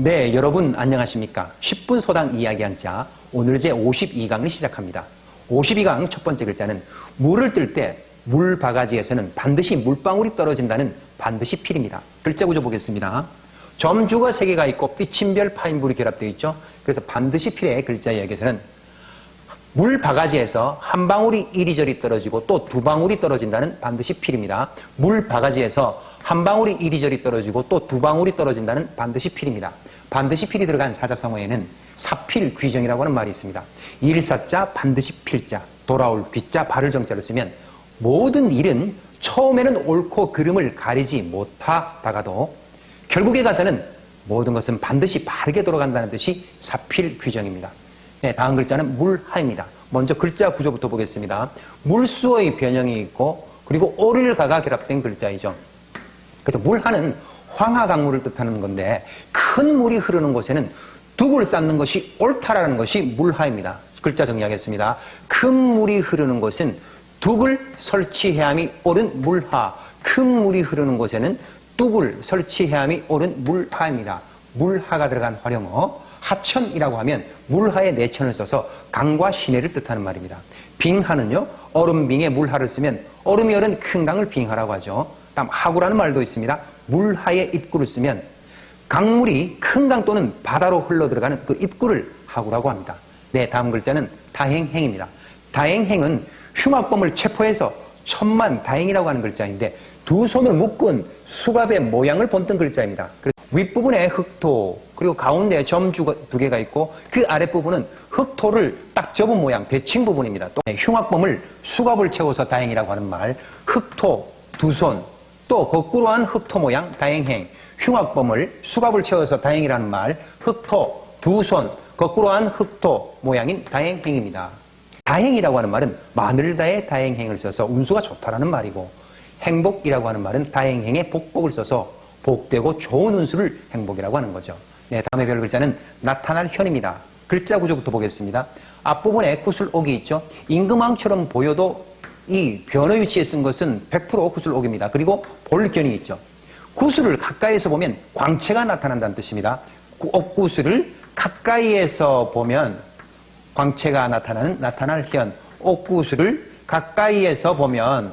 네, 여러분 안녕하십니까? 10분 소당 이야기 한자 오늘 제 52강을 시작합니다. 52강 첫 번째 글자는 물을 뜰 때 물 바가지에서는 반드시 물방울이 떨어진다는 반드시 필입니다. 글자 구조 보겠습니다. 점주가 3개가 있고 삐침별 파인불이 결합되어 있죠. 그래서 반드시 필의 글자 이야기에서는 물 바가지에서 한 방울이 이리저리 떨어지고 또 두 방울이 떨어진다는 반드시 필입니다. 물 바가지에서 한 방울이 이리저리 떨어지고 또 두 방울이 떨어진다는 반드시 필입니다. 반드시 필이 들어간 사자성어에는 사필귀정이라고 하는 말이 있습니다. 일사자 반드시 필자, 돌아올 귀자 발을 정자를 쓰면 모든 일은 처음에는 옳고 그름을 가리지 못하다가도 결국에 가서는 모든 것은 반드시 바르게 돌아간다는 뜻이 사필귀정입니다. 네, 다음 글자는 물하입니다. 먼저 글자 구조부터 보겠습니다. 물수의 변형이 있고 그리고 오를가가 결합된 글자이죠. 그래서 물하는 황하강물을 뜻하는 건데 큰 물이 흐르는 곳에는 둑을 쌓는 것이 옳다라는 것이 물하입니다. 글자 정리하겠습니다. 큰 물이 흐르는 곳은 둑을 설치해야 함이 옳은 물하. 큰 물이 흐르는 곳에는 둑을 설치해야 함이 옳은 물하입니다. 물하가 들어간 활용어 하천이라고 하면 물하에 내천을 써서 강과 시내를 뜻하는 말입니다. 빙하는요, 얼음빙에 물하를 쓰면 얼음이 얼은 큰 강을 빙하라고 하죠. 다음 하구라는 말도 있습니다. 물하에 입구를 쓰면 강물이 큰 강 또는 바다로 흘러들어가는 그 입구를 하구라고 합니다. 네, 다음 글자는 다행행입니다. 다행행은 흉악범을 체포해서 천만다행이라고 하는 글자인데 두 손을 묶은 수갑의 모양을 본뜬 글자입니다. 윗부분에 흑토, 그리고 가운데 점주 2개가 있고 그 아랫부분은 흑토를 딱 접은 모양, 대칭 부분입니다. 또 흉악범을 수갑을 채워서 다행이라고 하는 말, 흑토, 두 손, 또 거꾸로 한 흑토 모양, 다행행, 흉악범을 수갑을 채워서 다행이라는 말, 흑토, 두 손, 거꾸로 한 흑토 모양인 다행행입니다. 다행이라고 하는 말은 마늘다의 다행행을 써서 운수가 좋다라는 말이고 행복이라고 하는 말은 다행행의 복복을 써서 복되고 좋은 운수를 행복이라고 하는 거죠. 네, 다음에 별 글자는 나타날 현입니다. 글자 구조부터 보겠습니다. 앞부분에 구슬옥이 있죠. 임금왕처럼 보여도 이 변어 위치에 쓴 것은 100% 구슬옥입니다. 그리고 볼견이 있죠. 구슬을 가까이에서 보면 광채가 나타난다는 뜻입니다. 옥구슬을 가까이에서 보면 광채가 나타날 현. 옥구슬을 가까이에서 보면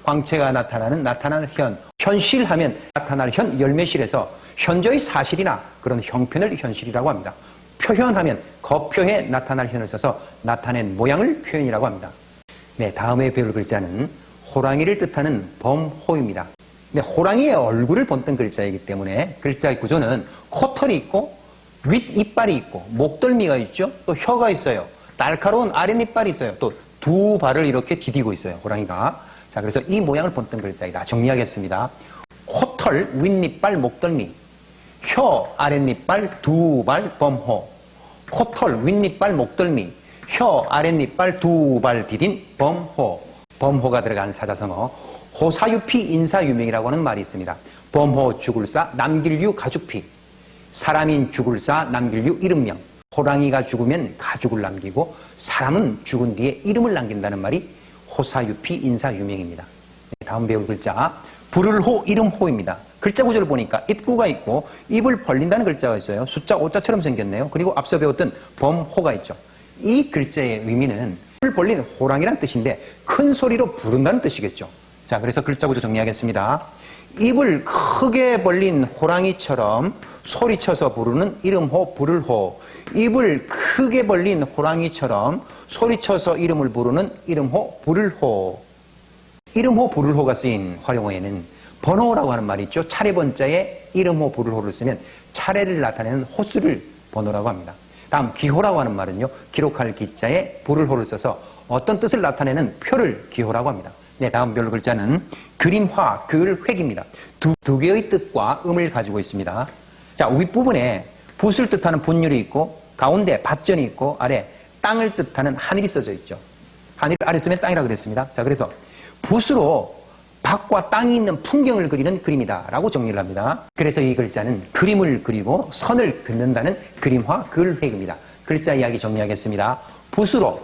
광채가 나타날 현. 현실하면 나타날 현 열매실에서 현저의 사실이나 그런 형편을 현실이라고 합니다. 표현하면 거표에 나타날 현을 써서 나타낸 모양을 표현이라고 합니다. 네, 다음에 배울 글자는 호랑이를 뜻하는 범호입니다. 네, 호랑이의 얼굴을 본뜬 글자이기 때문에 글자의 구조는 코털이 있고 윗이빨이 있고 목덜미가 있죠. 또 혀가 있어요. 날카로운 아랫이빨이 있어요. 또 두 발을 이렇게 디디고 있어요. 호랑이가. 자, 그래서 이 모양을 본뜬 글자이다. 정리하겠습니다. 코털, 윗니빨, 목덜미, 혀, 아랫니빨, 두 발, 범호. 코털, 윗니빨, 목덜미, 혀, 아랫니빨, 두 발 디딘 범호. 범호가 들어간 사자성어 호사유피 인사유명이라고 하는 말이 있습니다. 범호 죽을사 남길류 가죽피. 사람인 죽을사 남길류 이름명. 호랑이가 죽으면 가죽을 남기고 사람은 죽은 뒤에 이름을 남긴다는 말이 호사유피 인사유명입니다. 다음 배울 글자 불을호 이름호입니다. 글자 구조를 보니까 입구가 있고 입을 벌린다는 글자가 있어요. 숫자 5자처럼 생겼네요. 그리고 앞서 배웠던 범호가 있죠. 이 글자의 의미는 입을 벌린 호랑이란 뜻인데 큰 소리로 부른다는 뜻이겠죠. 자, 그래서 글자 구조 정리하겠습니다. 입을 크게 벌린 호랑이처럼 소리쳐서 부르는 이름호 불을호. 입을 크게 벌린 호랑이처럼 소리쳐서 이름을 부르는 이름호 불을호. 이름호 불을호가 쓰인 활용어에는 번호라고 하는 말이 있죠. 차례 번자에 이름호 불을호를 쓰면 차례를 나타내는 호수를 번호라고 합니다. 다음 기호라고 하는 말은요. 기록할 기자에 불을호를 써서 어떤 뜻을 나타내는 표를 기호라고 합니다. 네, 다음 별로 글자는 그림화, 글획입니다. 두 개의 뜻과 음을 가지고 있습니다. 자, 윗부분에 붓을 뜻하는 붓율이 있고 가운데 밭전이 있고 아래 땅을 뜻하는 하늘이 써져 있죠. 하늘 아래 쓰면 땅이라고 그랬습니다. 자, 그래서 붓으로 밭과 땅이 있는 풍경을 그리는 그림이다 라고 정리를 합니다. 그래서 이 글자는 그림을 그리고 선을 긋는다는 그림화, 글획입니다. 글자 이야기 정리하겠습니다. 붓으로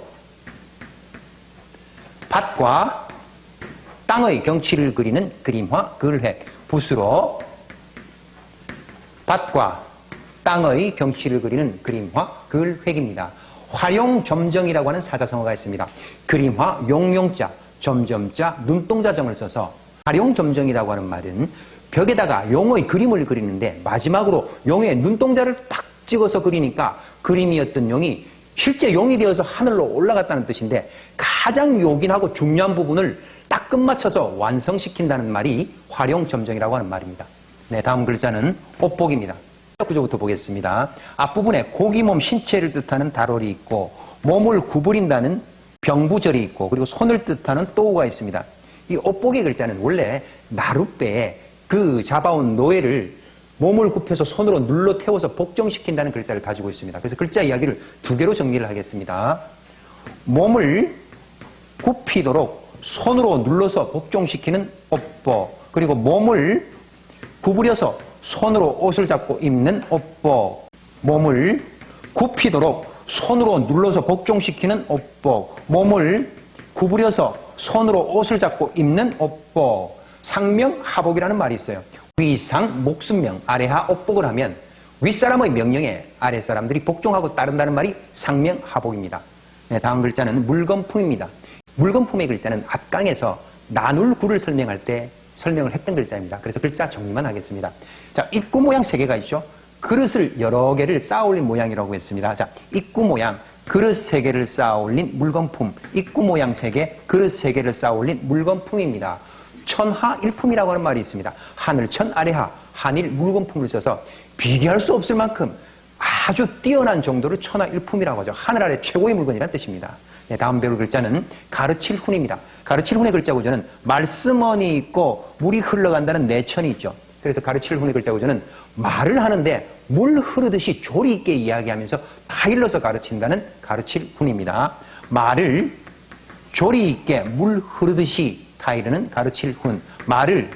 밭과 땅의 경치를 그리는 그림화, 글획. 붓으로 밭과 땅의 경치를 그리는 그림화 글획입니다. 활용점정이라고 하는 사자성어가 있습니다. 그림화 용용자, 점점자, 눈동자정을 써서 활용점정이라고 하는 말은 벽에다가 용의 그림을 그리는데 마지막으로 용의 눈동자를 딱 찍어서 그리니까 그림이었던 용이 실제 용이 되어서 하늘로 올라갔다는 뜻인데 가장 요긴하고 중요한 부분을 딱 끝맞춰서 완성시킨다는 말이 활용점정이라고 하는 말입니다. 네, 다음 글자는 옷복입니다. 구조부터 보겠습니다. 앞부분에 고기 몸 신체를 뜻하는 달월이 있고 몸을 구부린다는 병부절이 있고 그리고 손을 뜻하는 또우가 있습니다. 이 옷복의 글자는 원래 나룻배에 그 잡아온 노예를 몸을 굽혀서 손으로 눌러 태워서 복종시킨다는 글자를 가지고 있습니다. 그래서 글자 이야기를 두 개로 정리를 하겠습니다. 몸을 굽히도록 손으로 눌러서 복종시키는 옷복, 그리고 몸을 구부려서 손으로 옷을 잡고 입는 옷복, 몸을 굽히도록 손으로 눌러서 복종시키는 옷복, 몸을 구부려서 손으로 옷을 잡고 입는 옷복. 상명하복이라는 말이 있어요. 위상 목순명 아래하 옷복을 하면 윗사람의 명령에 아랫사람들이 복종하고 따른다는 말이 상명하복입니다. 네, 다음 글자는 물건품입니다. 물건품의 글자는 앞강에서 나눌구를 설명할 때 설명을 했던 글자입니다. 그래서 글자 정리만 하겠습니다. 자, 입구 모양 3개가 있죠. 그릇을 여러 개를 쌓아 올린 모양이라고 했습니다. 자, 입구 모양 그릇 3개를 쌓아 올린 물건품, 입구 모양 3개, 그릇 3개를 쌓아 올린 물건품입니다. 천하일품이라고 하는 말이 있습니다. 하늘천 아래하, 한일 물건품을 써서 비교할 수 없을 만큼 아주 뛰어난 정도로 천하일품이라고 하죠. 하늘 아래 최고의 물건이라는 뜻입니다. 네, 다음 배울 글자는 가르칠 훈입니다. 가르칠 훈의 글자 구조는 말씀원이 있고 물이 흘러간다는 내천이 있죠. 그래서 가르칠 훈의 글자 구조는 말을 하는데 물 흐르듯이 조리 있게 이야기하면서 다 일러서 가르친다는 가르칠 훈입니다. 말을 조리 있게 물 흐르듯이 타이르는 가르칠 훈, 말을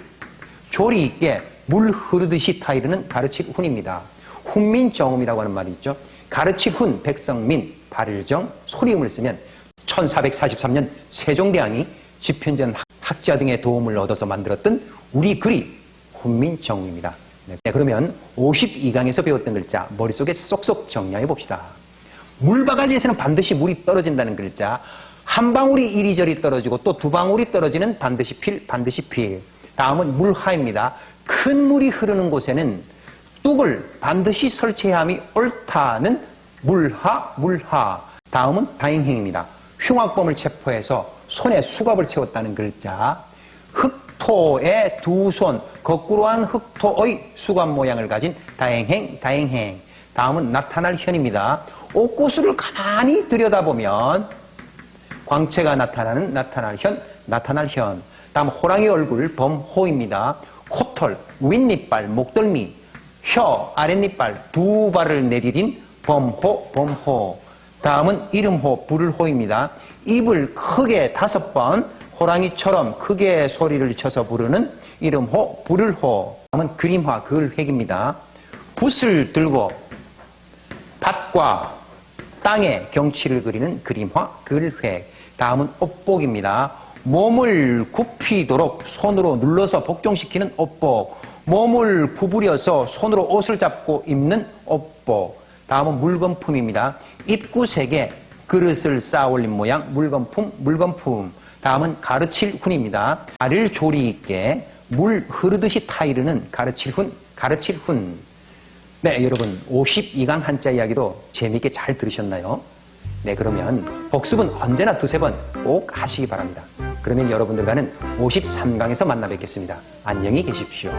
조리 있게 물 흐르듯이 타이르는 가르칠 훈입니다. 훈민정음이라고 하는 말이 있죠. 가르칠 훈, 백성민, 발일정, 소리음을 쓰면 1443년 세종대왕이 집현전 학자 등의 도움을 얻어서 만들었던 우리 글이 훈민정음입니다. 네, 그러면 52강에서 배웠던 글자 머릿속에 쏙쏙 정리해 봅시다. 물바가지에서는 반드시 물이 떨어진다는 글자, 한 방울이 이리저리 떨어지고 또 두 방울이 떨어지는 반드시 필, 반드시 필. 다음은 물하입니다. 큰 물이 흐르는 곳에는 뚝을 반드시 설치해야 함이 옳다는 물하, 물하. 다음은 다행행입니다. 흉악범을 체포해서 손에 수갑을 채웠다는 글자. 흑토의 두 손, 거꾸로 한 흑토의 수갑 모양을 가진 다행행, 다행행. 다음은 나타날 현입니다. 옥구슬을 가만히 들여다보면 광채가 나타나는 나타날 현, 나타날 현. 다음 호랑이 얼굴 범호입니다. 코털, 윗니빨, 목덜미, 혀, 아랫니빨 두 발을 내디딘 범호, 범호. 다음은 이름호, 불호입니다. 입을 크게 5번 호랑이처럼 크게 소리를 쳐서 부르는 이름호, 불호. 다음은 그림화, 글획입니다. 붓을 들고 밭과 땅의 경치를 그리는 그림화, 글획. 다음은 옷복입니다. 몸을 굽히도록 손으로 눌러서 복종시키는 옷복. 몸을 구부려서 손으로 옷을 잡고 입는 옷복. 다음은 물건품입니다. 입구 3개, 그릇을 쌓아 올린 모양, 물건품, 물건품. 다음은 가르칠 훈입니다. 말을 조리 있게 물 흐르듯이 타이르는 가르칠 훈, 가르칠 훈. 네, 여러분 52강 한자 이야기도 재미있게 잘 들으셨나요? 네, 그러면 복습은 언제나 2-3번 꼭 하시기 바랍니다. 그러면 여러분들과는 53강에서 만나 뵙겠습니다. 안녕히 계십시오.